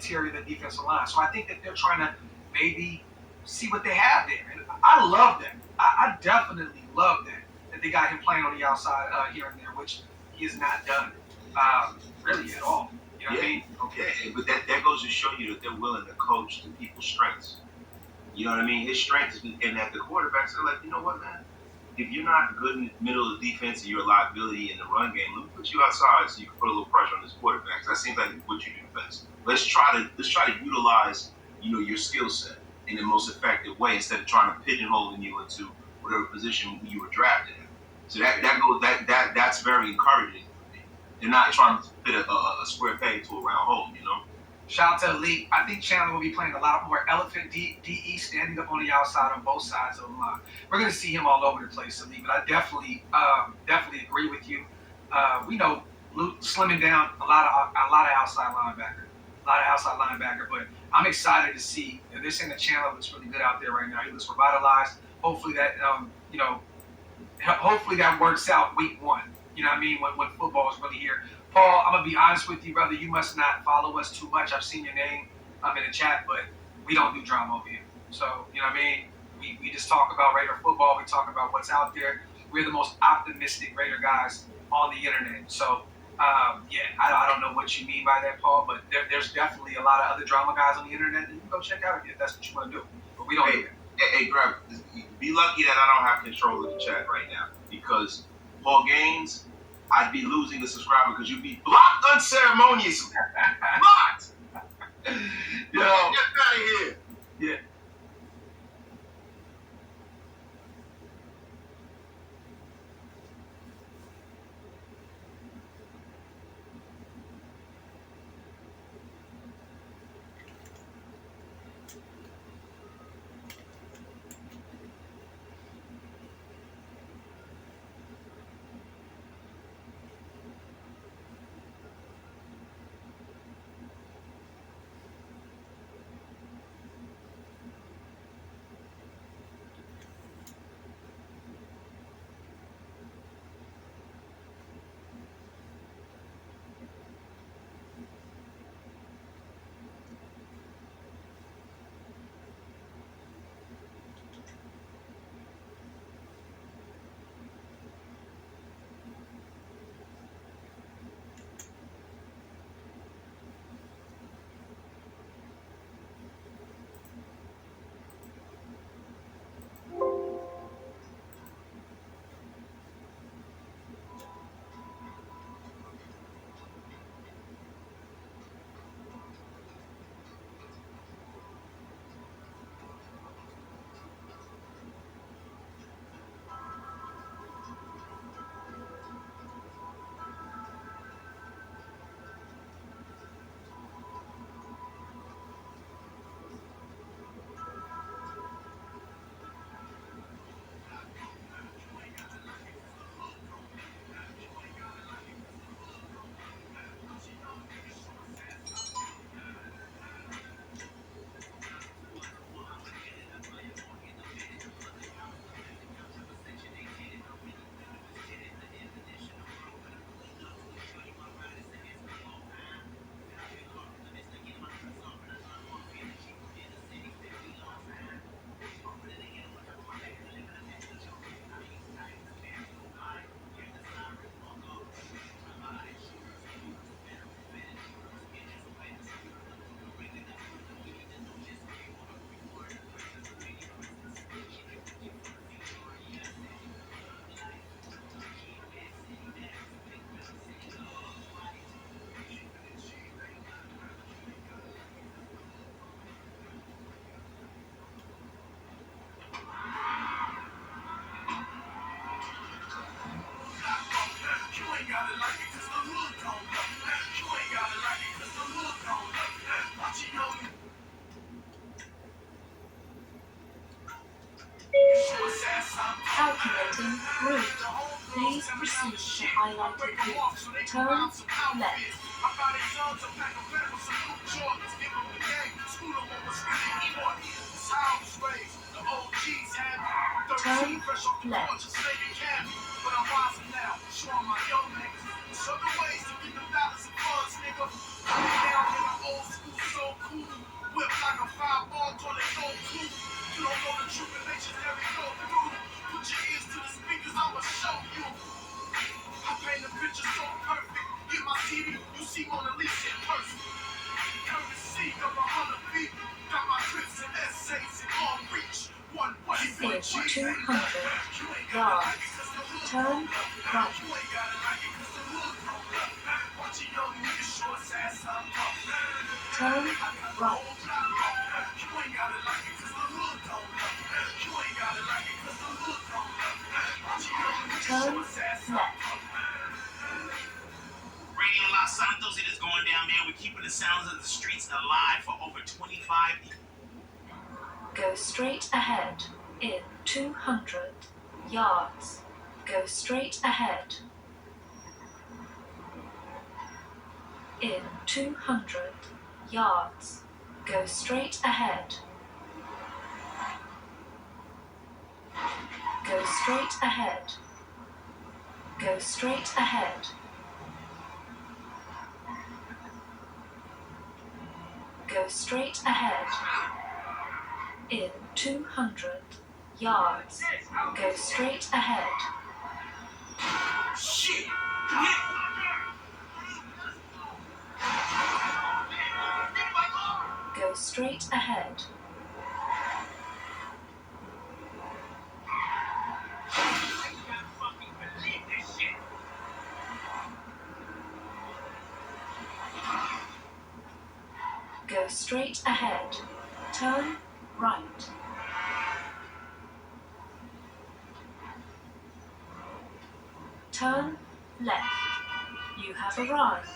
interior of the defensive line. So I think that they're trying to maybe see what they have there. And I love that. I definitely love that they got him playing on the outside here and there, which he has not done really at all. You know what I mean? Okay, but that goes to show you that they're willing to coach to people's strengths. You know what I mean? His strength is getting at the quarterbacks. They're like, you know what, man? If you're not good in the middle of the defense and you're a liability in the run game, let me put you outside so you can put a little pressure on this quarterback. That seems like what you do best. Let's try to utilize your skill set in the most effective way instead of trying to pigeonhole you into whatever position you were drafted in. So that's very encouraging for me. They're not trying to fit a square peg to a round hole. Shout out to Elite. I think Chandler will be playing a lot more elephant DE, standing up on the outside on both sides of the line. We're going to see him all over the place, Elite. But I definitely agree with you. We know Luke slimming down a lot of outside linebacker, but I'm excited to see. They're saying that Chandler looks really good out there right now. He looks revitalized. Hopefully that hopefully that works out week one. You know what I mean? When football is really here. Paul, I'm going to be honest with you, brother. You must not follow us too much. I've seen your name in the chat, but we don't do drama over here. So, you know what I mean? We just talk about Raider football. We talk about what's out there. We're the most optimistic Raider guys on the internet. So, I don't know what you mean by that, Paul, but there's definitely a lot of other drama guys on the internet that you can go check out if that's what you want to do. But we don't do that. Hey, Greg, be lucky that I don't have control of the chat right now because Paul Gaines, I'd be losing the subscriber because you'd be blocked unceremoniously. Blocked! Yo. Get out of here. Yeah. Calculating route. Please proceed to highlighted route. Turn left. Turn left. In 200 yards, turn right. Turn right. Turn left. Radio Los Santos, it is going down, man. We're keeping the sounds of the streets alive for over 25 years. Go straight ahead in 200 yards. Go straight ahead. In 200 yards. Go straight ahead. Go straight ahead. Go straight ahead. Go straight ahead. In 200 yards. Go straight ahead. Shit! Go straight ahead. Go straight ahead. Turn right. Turn left. You have arrived.